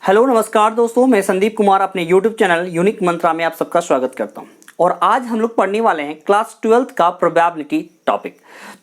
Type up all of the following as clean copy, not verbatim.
Hello नमस्कार दोस्तों, मैं संदीप कुमार अपने YouTube चैनल यूनिक मंत्रा में आप सबका स्वागत करता हूं। और आज हम लोग पढ़ने वाले हैं क्लास 12th का प्रोबेबिलिटी टॉपिक।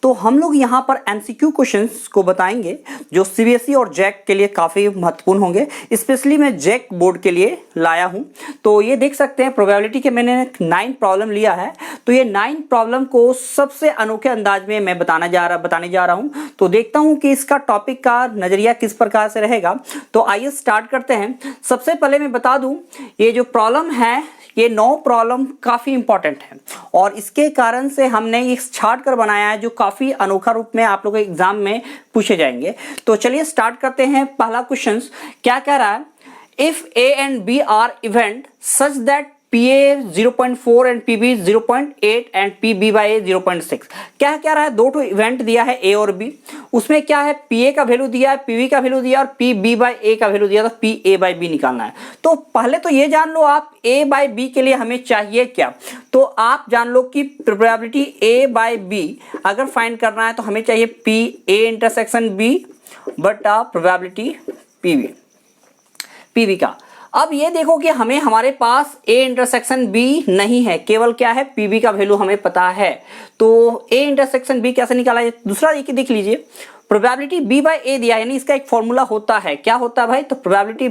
तो हम लोग यहाँ पर MCQ क्वेश्चंस को बताएंगे जो CBSE और जैक के लिए काफ़ी महत्वपूर्ण होंगे। स्पेशली मैं जैक बोर्ड के लिए लाया हूँ। तो ये देख सकते हैं प्रोबेबिलिटी के मैंने 9 प्रॉब्लम लिया है। तो ये 9 प्रॉब्लम को सबसे अनोखे अंदाज में मैं बताने जा रहा हूँ। तो देखता हूँ कि इसका टॉपिक का नज़रिया किस प्रकार से रहेगा। तो आइए स्टार्ट करते हैं। सबसे पहले मैं बता दूँ, ये जो प्रॉब्लम है ये 9 प्रॉब्लम काफ़ी इंपॉर्टेंट है और इसके कारण से हमने एक छाट कर बनाया है जो काफ़ी अनोखा रूप में आप लोगों के एग्जाम में पूछे जाएंगे। तो चलिए स्टार्ट करते हैं। पहला क्वेश्चन क्या कह रहा है, if A and B are event such that PA 0.4 and PB 0.8 and PB by A 0.6। क्या कह रहा है, दो इवेंट दिया है A और B। उसमें क्या है, PA का वैल्यू दिया है, PB का वैल्यू दिया और PB by A का वैल्यू दिया। तो PA by B निकालना है। तो पहले तो ये जान लो आप A by B के लिए हमें चाहिए क्या। तो आप जान लो कि प्रोबेबिलिटी A by B अगर फाइंड करना है तो हमें चाहिए PA इंटरसेक्शन B बटा प्रोबेबिलिटी PB का। अब ये देखो कि हमें हमारे पास A इंटरसेक्शन B नहीं है, केवल क्या है PB का वैल्यू हमें पता है। तो A इंटरसेक्शन B कैसे निकाला है। दूसरा ये देख लीजिए, प्रोबेबिलिटी B बाई A दिया है, यानी इसका एक फॉर्मूला होता है। क्या होता है भाई, तो probability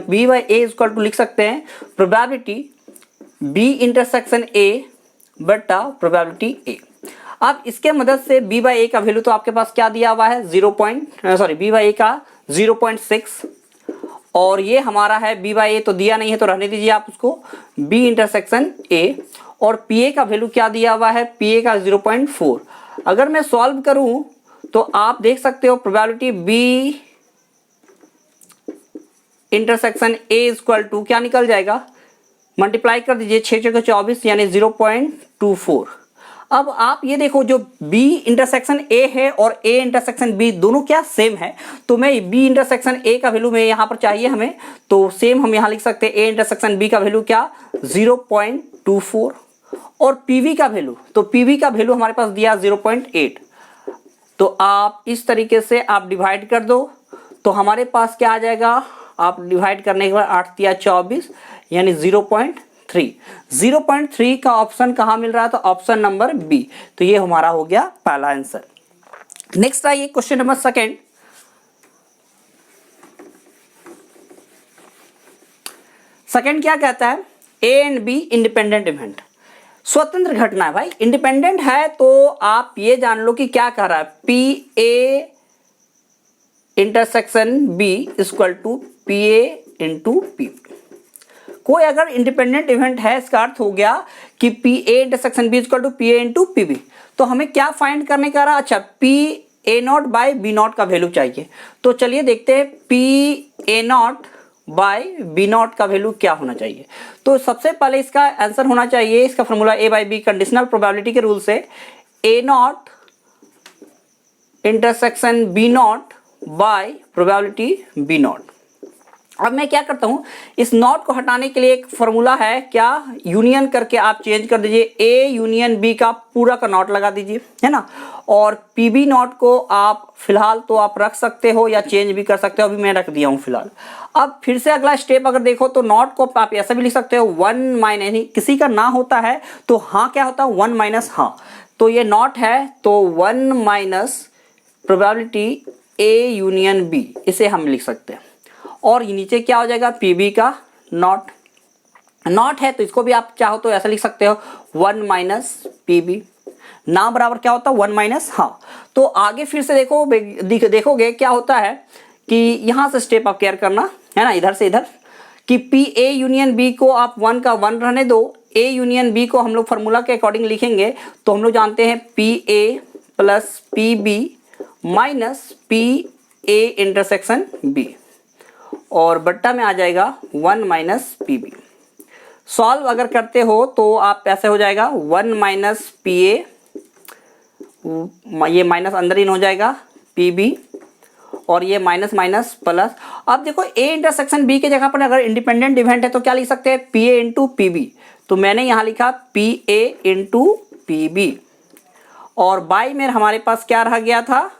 B by A equal to लिख सकते हैं प्रोबेबिलिटी B इंटरसेक्शन A बटा प्रोबेबिलिटी A। अब इसके मदद से B बाई A का वैल्यू तो आपके पास क्या दिया हुआ है, B बाई A का 0.6 और ये हमारा है B बाई A तो दिया नहीं है तो रहने दीजिए आप उसको। B इंटरसेक्शन A और PA का वैल्यू क्या दिया हुआ है, PA का 0.4। अगर मैं सॉल्व करूं तो आप देख सकते हो probability B intersection A equal to क्या निकल जाएगा, मल्टीप्लाई कर दीजिए 6 × 24 यानी 0.24। अब आप ये देखो जो B इंटरसेक्शन A है और A इंटरसेक्शन B दोनों क्या सेम है। तो मैं B इंटरसेक्शन A का वैल्यू में यहाँ पर चाहिए हमें, तो सेम हम यहाँ लिख सकते हैं A इंटरसेक्शन B का वैल्यू क्या 0.24 और PV का वैल्यू, तो PV का वैल्यू हमारे पास दिया 0.8। तो आप इस तरीके से आप डिवाइड कर दो तो हमारे पास क्या आ जाएगा, आप डिवाइड करने के बाद 8 × 24 यानी 0.3 का ऑप्शन कहाँ मिल रहा है, तो ऑप्शन नंबर बी। तो ये हमारा हो गया पहला आंसर। नेक्स्ट आइए क्वेश्चन नंबर सेकंड। सेकंड क्या कहता है, A and be independent event, स्वतंत्र घटना है भाई। इंडिपेंडेंट है तो आप ये जान लो कि क्या कह रहा है, PA intersection B equal to PA into PB। कोई अगर इंडिपेंडेंट इवेंट है इसका अर्थ हो गया कि PA intersection B equal to PA into PB। तो हमें क्या फाइंड करने का रहा, अच्छा PA0 बाई B0 का वैल्यू चाहिए। तो चलिए देखते हैं PA0 बाई B0 का वैल्यू क्या होना चाहिए। तो सबसे पहले इसका आंसर होना चाहिए, इसका formula A by B conditional probability के रूल से A0 intersection B0 by probability B0। अब मैं क्या करता हूं, इस नॉट को हटाने के लिए एक फॉर्मूला है, क्या यूनियन करके आप चेंज कर दीजिए, A यूनियन B का पूरा का नॉट लगा दीजिए, है ना। और PB नॉट को आप फिलहाल तो आप रख सकते हो या चेंज भी कर सकते हो, अभी मैं रख दिया हूं फिलहाल। अब फिर से अगला स्टेप अगर देखो तो नॉट को आप ऐसा भी लिख सकते हो 1 माइनस, किसी का ना होता है तो हाँ क्या होता है 1 माइनस हाँ। तो ये नॉट है तो 1 minus probability A union B, इसे हम लिख सकते हैं। और नीचे क्या हो जाएगा, PB का नॉट है तो इसको भी आप चाहो तो ऐसा लिख सकते हो 1 माइनस PB ना बराबर क्या होता है 1 माइनस हाँ। तो आगे फिर से देखोगे क्या होता है कि यहां से स्टेप आप केयर करना है ना, इधर से इधर कि PA यूनियन B को आप 1 का 1 रहने दो, A यूनियन B को हम लोग फार्मूला के अकॉर्डिंग लिखेंगे तो हम लोग जानते हैं PA plus PB minus PA intersection B और बट्टा में आ जाएगा 1 माइनस PB। सॉल्व अगर करते हो तो आप ऐसे हो जाएगा 1 माइनस PA, ये माइनस अंदर इन हो जाएगा PB और ये माइनस माइनस प्लस। अब देखो A इंटरसेक्शन B के जगह पर अगर इंडिपेंडेंट इवेंट है तो क्या लिख सकते हैं, PA इंटू PB। तो मैंने यहाँ लिखा PA इंटू PB और बाई में हमारे पास क्या रह गया था,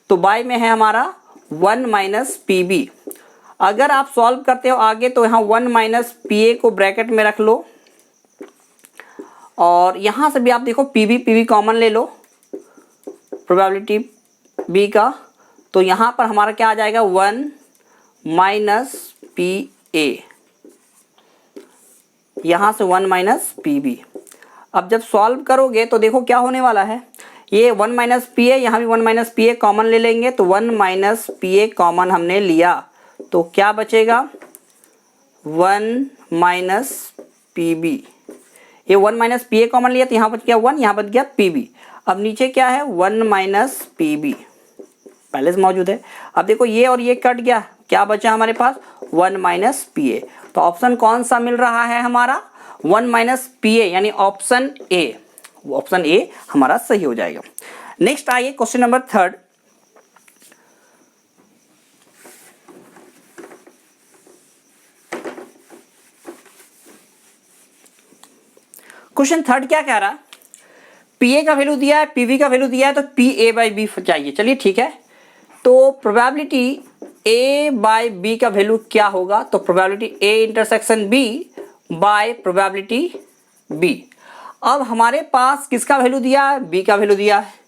तो बाई में है हमारा 1 माइनस PB। अगर आप सॉल्व करते हो आगे तो यहाँ 1 माइनस पी ए को ब्रैकेट में रख लो और यहाँ से भी आप देखो पी कॉमन ले लो प्रोबेबिलिटी बी का, तो यहाँ पर हमारा क्या आ जाएगा 1 माइनस पी ए, यहाँ से 1 माइनस पी बी। अब जब सॉल्व करोगे तो देखो क्या होने वाला है, ये 1 माइनस पी ए, यहाँ भी 1 माइनस पी ए कॉमन ले लेंगे तो 1 माइनस पी ए कॉमन हमने लिया तो क्या बचेगा 1 माइनस पी बी। ये 1 माइनस पी ए कॉमन लिया तो यहाँ बच गया 1, यहाँ बच गया पी बी। अब नीचे क्या है 1 माइनस पी बी पहले से मौजूद है। अब देखो ये और ये कट गया, क्या बचा हमारे पास 1 माइनस पी ए। तो ऑप्शन कौन सा मिल रहा है हमारा 1 माइनस पी ए, यानी ऑप्शन ए, ऑप्शन ए हमारा सही हो जाएगा। नेक्स्ट आइए क्वेश्चन नंबर 3। क्वेश्चन 3 क्या कह रहा है, पी ए का वैल्यू दिया है, पीवी का वैल्यू दिया है, तो पी ए बाई बी चाहिए। चलिए ठीक है, तो प्रोबेबिलिटी ए बाई बी का वैल्यू क्या होगा, तो probability A intersection B by probability B. अब हमारे पास किसका वैल्यू दिया है, बी का वैल्यू दिया है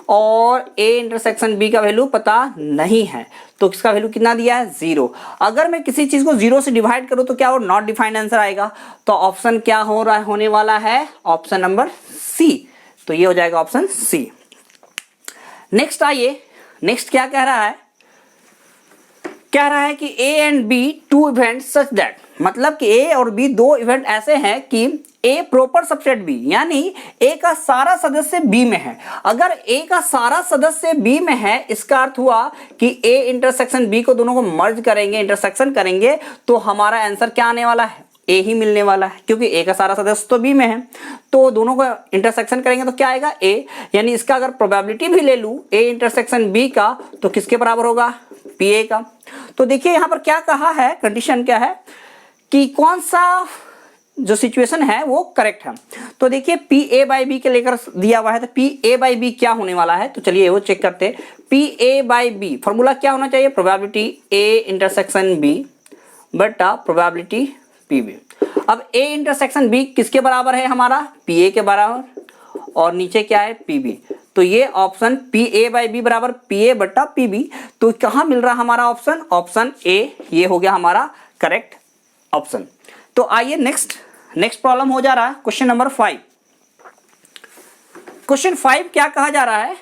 और ए इंटरसेक्शन बी का वैल्यू पता नहीं है, तो किसका वैल्यू कितना दिया है 0। अगर मैं किसी चीज को 0 से डिवाइड करूं तो क्या वो नॉट डिफाइंड आंसर आएगा, तो ऑप्शन क्या हो रहा है, होने वाला है ऑप्शन नंबर सी। तो ये हो जाएगा ऑप्शन सी। नेक्स्ट आइए, नेक्स्ट क्या कह रहा है, कह रहा है कि A and B two event such that, मतलब कि ए और बी दो इवेंट ऐसे हैं कि ए प्रॉपर सबसेट बी, यानी ए का सारा सदस्य बी में है। अगर ए का सारा सदस्य बी में है, इसका अर्थ हुआ कि ए इंटरसेक्शन बी को दोनों को मर्ज करेंगे, इंटरसेक्शन करेंगे, तो हमारा आंसर क्या आने वाला है, ए ही मिलने वाला है, क्योंकि ए का सारा सदस्य तो बी में है। तो दोनों को इंटरसेक्शन करेंगे तो क्या आएगा ए, यानी इसका अगर प्रोबेबिलिटी भी ले लूं ए इंटरसेक्शन बी का, तो किसके बराबर होगा, पी ए का। तो देखिए यहाँ पर क्या कहा है, कंडीशन क्या है कि कौन सा जो सिचुएशन है वो करेक्ट है। तो देखिए पी ए बाई बी के लेकर दिया हुआ है, तो पी ए बाई बी क्या होने वाला है, तो चलिए वो चेक करते हैं। P A by B formula क्या होना चाहिए, प्रोबेबिलिटी ए इंटरसेक्शन बी बटा प्रोबेबिलिटी पी बी। अब ए इंटरसेक्शन बी किसके बराबर है, हमारा पी ए के बराबर, और नीचे क्या है पी बी। तो ये option P A by B बराबर पी ए बटा पी बी, तो कहाँ मिल रहा हमारा ऑप्शन, ऑप्शन ए, ये हो गया हमारा करेक्ट ऑप्शन। तो आइए नेक्स्ट प्रॉब्लम हो जा रहा है क्वेश्चन नंबर 5। क्वेश्चन 5 क्या कहा जा रहा है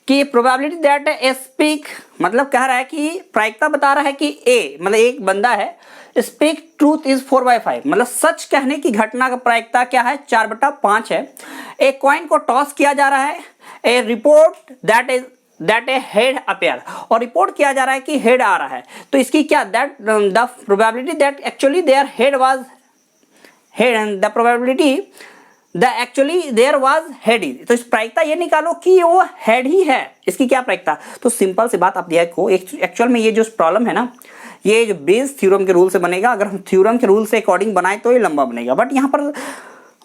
कि प्रोबेबिलिटी दैट ए स्पीक, मतलब कह रहा है कि प्रायिकता बता रहा है कि ए, मतलब एक बंदा है, स्पीक ट्रूथ इज 4/5, मतलब सच कहने की घटना का प्रायिकता क्या है 4/5 है। एक कॉइन को टॉस किया जा रहा है, a report that a head appear, और रिपोर्ट किया जा रहा है कि हेड आ रहा है, तो इसकी क्या that the probability that actually there head was head and the probability the actually there was head is, तो इस प्रायिकता ये निकालो कि वो हेड ही है, इसकी क्या प्रायिकता। तो सिंपल सी बात आप देखो, एक्चुअल में ये जो प्रॉब्लम है ना, ये जो बेस थ्योरम के रूल से बनेगा। अगर हम थ्योरम के रूल से अकॉर्डिंग बनाए तो ये लंबा बनेगा, बट यहाँ पर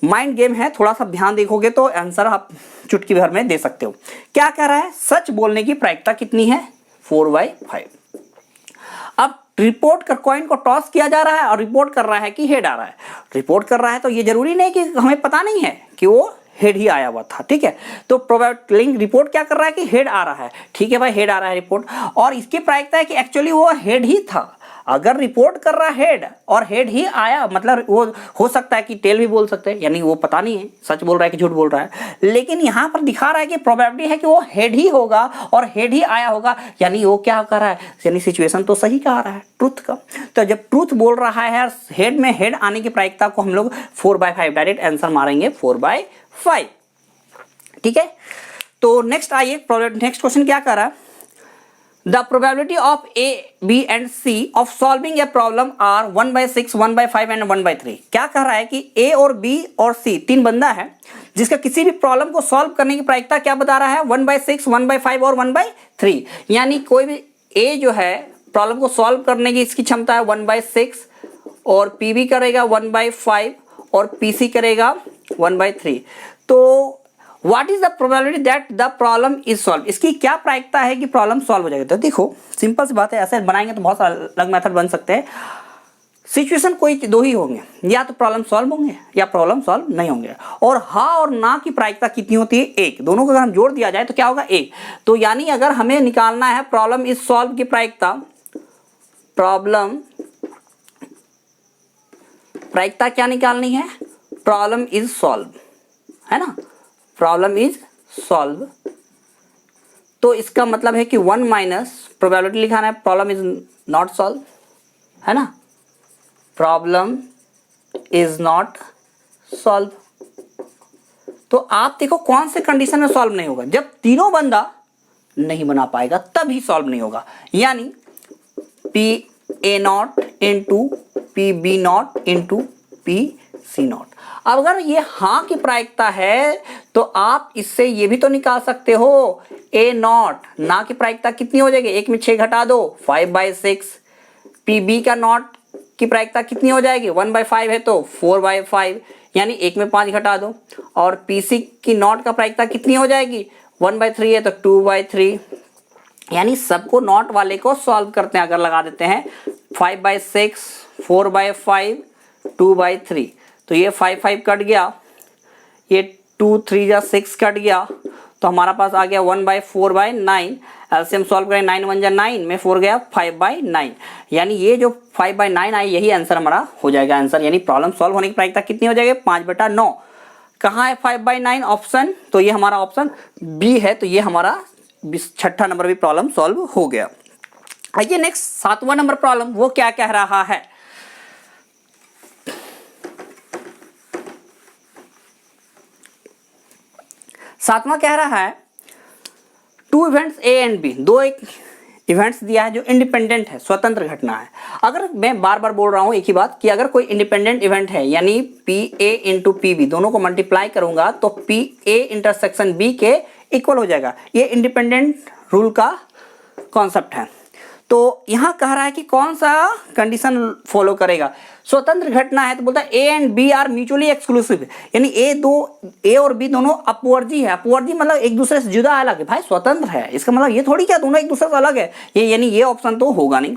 माइंड गेम है, थोड़ा सा ध्यान देखोगे तो आंसर आप चुटकी भर में दे सकते हो। क्या कह रहा है, सच बोलने की प्रायिकता कितनी है 4/5। अब रिपोर्ट कर कॉइन को टॉस किया जा रहा है और रिपोर्ट कर रहा है कि हेड आ रहा है। रिपोर्ट कर रहा है तो ये जरूरी नहीं कि हमें पता नहीं है कि वो हेड ही आया हुआ था, ठीक है। तो प्रोबेबिलिटी रिपोर्ट क्या कर रहा है कि हेड आ रहा है, ठीक है भाई, हेड आ रहा है रिपोर्ट, और इसकी प्रायिकता है कि एक्चुअली वो हेड ही था। अगर रिपोर्ट कर रहा है हेड और हेड ही आया, मतलब वो हो सकता है कि टेल भी बोल सकते हैं, यानी वो पता नहीं है सच बोल रहा है कि झूठ बोल रहा है, लेकिन यहाँ पर दिखा रहा है कि प्रोबेबिलिटी है कि वो हेड ही होगा और हेड ही आया होगा, यानी वो क्या कर रहा है, यानी सिचुएशन तो सही कहा रहा है, ट्रूथ का। तो जब ट्रूथ बोल रहा है हेड में हेड आने की प्रायिकता को हम लोग 4/5 डायरेक्ट आंसर मारेंगे 4/5, ठीक है। तो नेक्स्ट आइए, नेक्स्ट क्वेश्चन क्या कर रहा है, the probability of A B and C of solving a problem are 1/6, 1/5 and 1/3। क्या कह रहा है कि ए और बी और सी तीन बंदा है, जिसका किसी भी प्रॉब्लम को सॉल्व करने की प्रायिकता क्या बता रहा है 1/6, 1/5 और 1/3, यानी कोई भी ए जो है प्रॉब्लम को सॉल्व करने की इसकी क्षमता है 1/6, और पी बी करेगा 1/5 और पी सी करेगा 1/3। तो what is the probability that the problem is solve, इसकी क्या प्रायिकता है कि प्रॉब्लम सॉल्व हो जाएगी। तो देखो सिंपल सी बात है, ऐसे बनाएंगे तो बहुत अलग मेथड बन सकते हैं। सिचुएशन कोई दो ही होंगे, या तो प्रॉब्लम सॉल्व होंगे या प्रॉब्लम सॉल्व नहीं होंगे। और हाँ और ना की प्रायिकता कितनी होती है, एक। दोनों को अगर हम जोड़ दिया जाए तो क्या होगा, एक। तो यानी अगर हमें निकालना है प्रॉब्लम इज सॉल्व की प्रायिकता, प्रॉब्लम प्रायिकता क्या निकालनी है, प्रॉब्लम इज सॉल्व, है ना, प्रॉब्लम इज सॉल्व। तो इसका मतलब है कि 1 माइनस प्रोबेबिलिटी लिखाना है, प्रॉब्लम इज नॉट सॉल्व, है ना, प्रॉब्लम इज नॉट सॉल्व। तो आप देखो कौन से कंडीशन में सॉल्व नहीं होगा, जब तीनों बंदा नहीं बना पाएगा तभी सॉल्व नहीं होगा। यानी P A not into P B not into P C not. अब अगर ये हाँ की प्रायिकता है तो आप इससे ये भी तो निकाल सकते हो, ए नॉट ना की प्रायिकता कितनी हो जाएगी, एक में 6 घटा दो 5/6। पी बी का नॉट की प्रायिकता कितनी हो जाएगी, 1/5 है तो 4/5, यानी एक में 5 घटा दो। और पी सी की नॉट का प्रायिकता कितनी हो जाएगी, 1/3 है तो 2/3। यानी सबको नॉट वाले को सॉल्व करते हैं, अगर लगा देते हैं 5/6, 4/5, 2/3, तो ये 5 कट गया, ये 2 3 जा 6 कट गया, तो हमारा पास आ गया 1/4/9। एलसीएम सॉल्व करें, 9 1 जा 9 में 4 गया 5/9, यानी ये जो 5/9 आई यही आंसर हमारा हो जाएगा आंसर। यानी प्रॉब्लम सॉल्व होने की प्रायिकता कितनी हो जाएगी, 5/9। कहाँ है 5/9 ऑप्शन, तो ये हमारा ऑप्शन बी है। तो ये हमारा 6ठा नंबर भी प्रॉब्लम सॉल्व हो गया। आइए नेक्स्ट 7वां नंबर प्रॉब्लम, वो क्या कह रहा है, सातवां कह रहा है 2 इवेंट्स ए एंड बी, दो एक इवेंट्स दिया है जो इंडिपेंडेंट है, स्वतंत्र घटना है। अगर मैं बार बार बोल रहा हूं एक ही बात कि अगर कोई इंडिपेंडेंट इवेंट है यानी P A into P B दोनों को मल्टीप्लाई करूंगा तो पी ए इंटरसेक्शन बी के इक्वल हो जाएगा। ये इंडिपेंडेंट रूल का कॉन्सेप्ट है। तो यहां कह रहा है कि कौन सा कंडीशन फॉलो करेगा, स्वतंत्र घटना है तो बोलता है A and B are mutually exclusive, यानी ए और बी दोनों अपवर्जी है। अपवर्जी मतलब एक दूसरे से जुदा अलग है, भाई स्वतंत्र है, इसका मतलब ये थोड़ी क्या दोनों एक दूसरे से अलग है, ये यानी ये ऑप्शन तो होगा नहीं।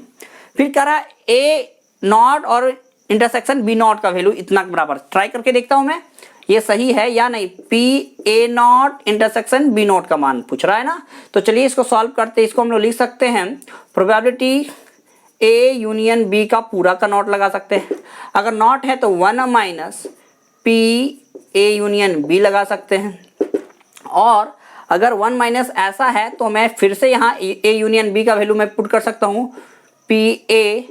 फिर कह रहा है ए नॉट और इंटरसेक्शन बी नॉट का वैल्यू इतना बराबर, ट्राई करके देखता हूं मैं ये सही है या नहीं। P A not intersection B not का मान पूछ रहा है ना, तो चलिए इसको सॉल्व करते हैं। इसको हम लोग लिख सकते हैं प्रोबेबिलिटी ए यूनियन बी का पूरा का नॉट लगा सकते हैं, अगर नॉट है तो 1 minus P A union B लगा सकते हैं। और अगर 1 माइनस ऐसा है तो मैं फिर से यहाँ ए यूनियन बी का वैल्यू मैं पुट कर सकता हूँ, P A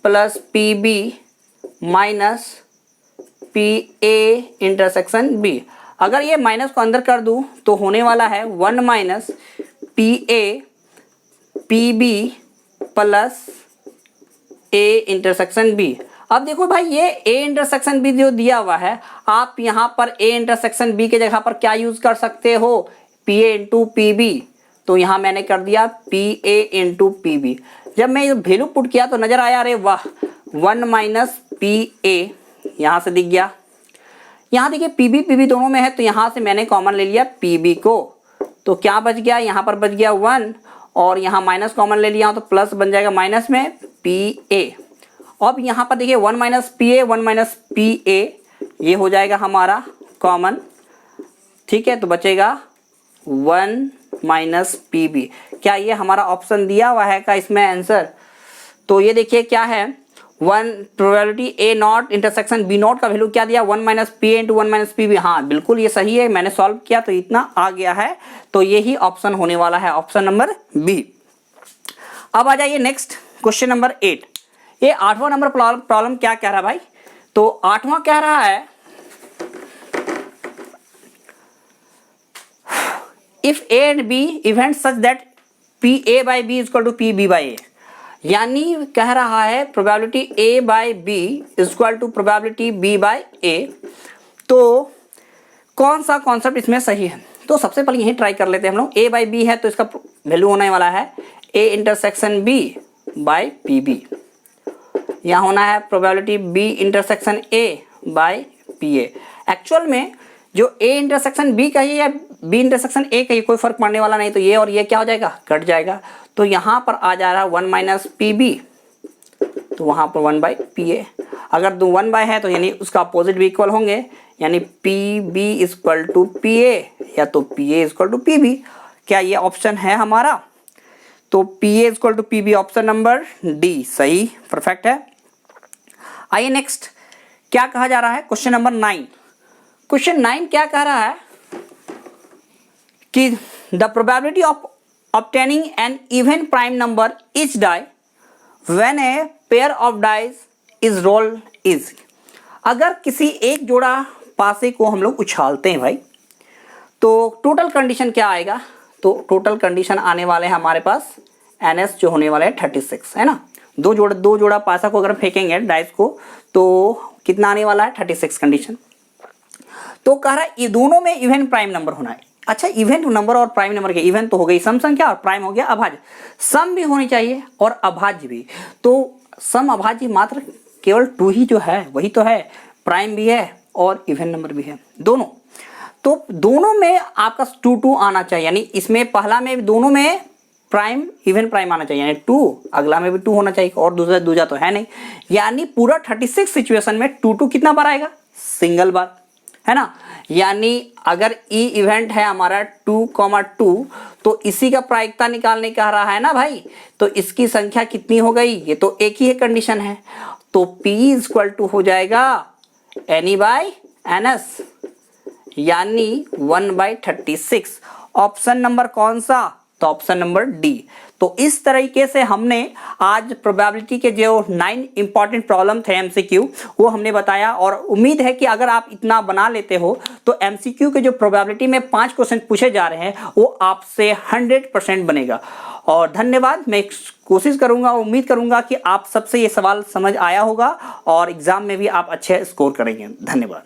plus P B minus P A intersection B. अगर ये माइनस को अंदर कर दूं तो होने वाला है 1 minus P A P B plus A intersection B. अब देखो भाई ये ए इंटरसेक्शन बी जो दिया हुआ है, आप यहाँ पर ए इंटरसेक्शन बी के जगह पर क्या यूज कर सकते हो, P A into P B. तो यहाँ मैंने कर दिया P A into P B. जब मैं ये वैल्यू पुट किया तो नजर आया, अरे वाह 1 माइनस पी ए यहाँ से दिख गया। यहाँ देखिए पी बी दोनों में है तो यहाँ से मैंने कॉमन ले लिया पी बी को, तो क्या बच गया, यहाँ पर बच गया 1 और यहाँ माइनस कॉमन ले लिया तो प्लस बन जाएगा माइनस में पी ए। अब यहाँ पर देखिए 1 माइनस पी ए 1 माइनस पी ए ये हो जाएगा हमारा कॉमन, ठीक है, तो बचेगा 1 माइनस पी बी। क्या ये हमारा ऑप्शन दिया हुआ है का इसमें आंसर, तो ये देखिए क्या है 1 probability A not intersection B not का वैल्यू क्या दिया 1 minus P A into 1 minus P B. हाँ बिल्कुल ये सही है, मैंने सॉल्व किया तो इतना आ गया है, तो यही ऑप्शन होने वाला है, ऑप्शन नंबर बी। अब आ जाइए नेक्स्ट क्वेश्चन नंबर 8। ये 8वां नंबर प्रॉब्लम क्या कह रहा है भाई, तो 8वां कह रहा है if A and B event such that P A by B equal to P B by A, यानी कह रहा है probability A by B equal to probability B by A. तो कौन सा कॉन्सेप्ट इसमें सही है, तो सबसे पहले यही ट्राई कर लेते हैं हम लोग। ए बाई बी है तो इसका वैल्यू होने वाला है A intersection B by P B, यहाँ होना है probability B intersection A by P A. Actual में जो A इंटरसेक्शन B कहिए या B इंटरसेक्शन A कहिए, कोई फर्क पड़ने वाला नहीं। तो ये और ये क्या हो जाएगा, कट जाएगा। तो यहाँ पर आ जा रहा है 1 माइनस PB, तो वहाँ पर 1 बाई PA। अगर 1 बाय है तो यानी उसका अपोजिट भी इक्वल होंगे, यानी PB इक्वल टू PA या तो PA इक्वल टू PB। क्या ये ऑप्शन है हमारा? तो PA equal to PB option number D सही, परफेक्ट है। आइए नेक्स्ट क्या कहा जा रहा है, क्वेश्चन नंबर 9। क्वेश्चन 9 क्या कह रहा है कि the probability of obtaining an even prime number each die when a pair of dice is roll is. अगर किसी एक जोड़ा पासे को हम लोग उछालते हैं भाई, तो टोटल कंडीशन क्या आएगा? तो टोटल कंडीशन आने वाले हैं हमारे पास NS जो होने वाला है 36, है ना। दो जोड़ा पासा को अगर फेंकेंगे डाइस को तो कितना आने वाला है 36 कंडीशन। तो कह रहा है ये दोनों में इवन प्राइम नंबर होना है। अच्छा, इवन नंबर और प्राइम नंबर के, इवन तो हो गई सम संख्या और प्राइम हो गया अभाज्य। सम भी होनी चाहिए और अभाज्य भी। तो सम अभाज्य मात्र केवल 2 ही जो है वही तो है, प्राइम भी है और इवन नंबर भी है दोनों। तो दोनों में आपका 2 आना चाहिए, यानी इसमें पहला में दोनों में प्राइम इवन प्राइम आना चाहिए, यानी 2, अगला में भी 2 होना चाहिए और दूसरा तो है नहीं। यानी पूरा 36 सिचुएशन में 2 कितना बार आएगा? सिंगल बार, है ना। यानी अगर ई इवेंट है हमारा 2,2, तो इसी का प्रायिकता निकालने कह रहा है ना भाई। तो इसकी संख्या कितनी हो गई? ये तो एक ही है कंडीशन है। तो P इक्वल टू हो जाएगा NE बाई NS, यानी 1/36। ऑप्शन नंबर कौन सा? तो ऑप्शन नंबर डी। तो इस तरीके से हमने आज प्रोबेबिलिटी के जो 9 इंपॉर्टेंट प्रॉब्लम थे MCQ वो हमने बताया, और उम्मीद है कि अगर आप इतना बना लेते हो तो MCQ के जो प्रोबेबिलिटी में 5 क्वेश्चन पूछे जा रहे हैं वो आपसे 100% बनेगा। और धन्यवाद। मैं कोशिश करूंगा, उम्मीद करूंगा कि आप सबसे ये सवाल समझ आया होगा और एग्जाम में भी आप अच्छे स्कोर करेंगे। धन्यवाद।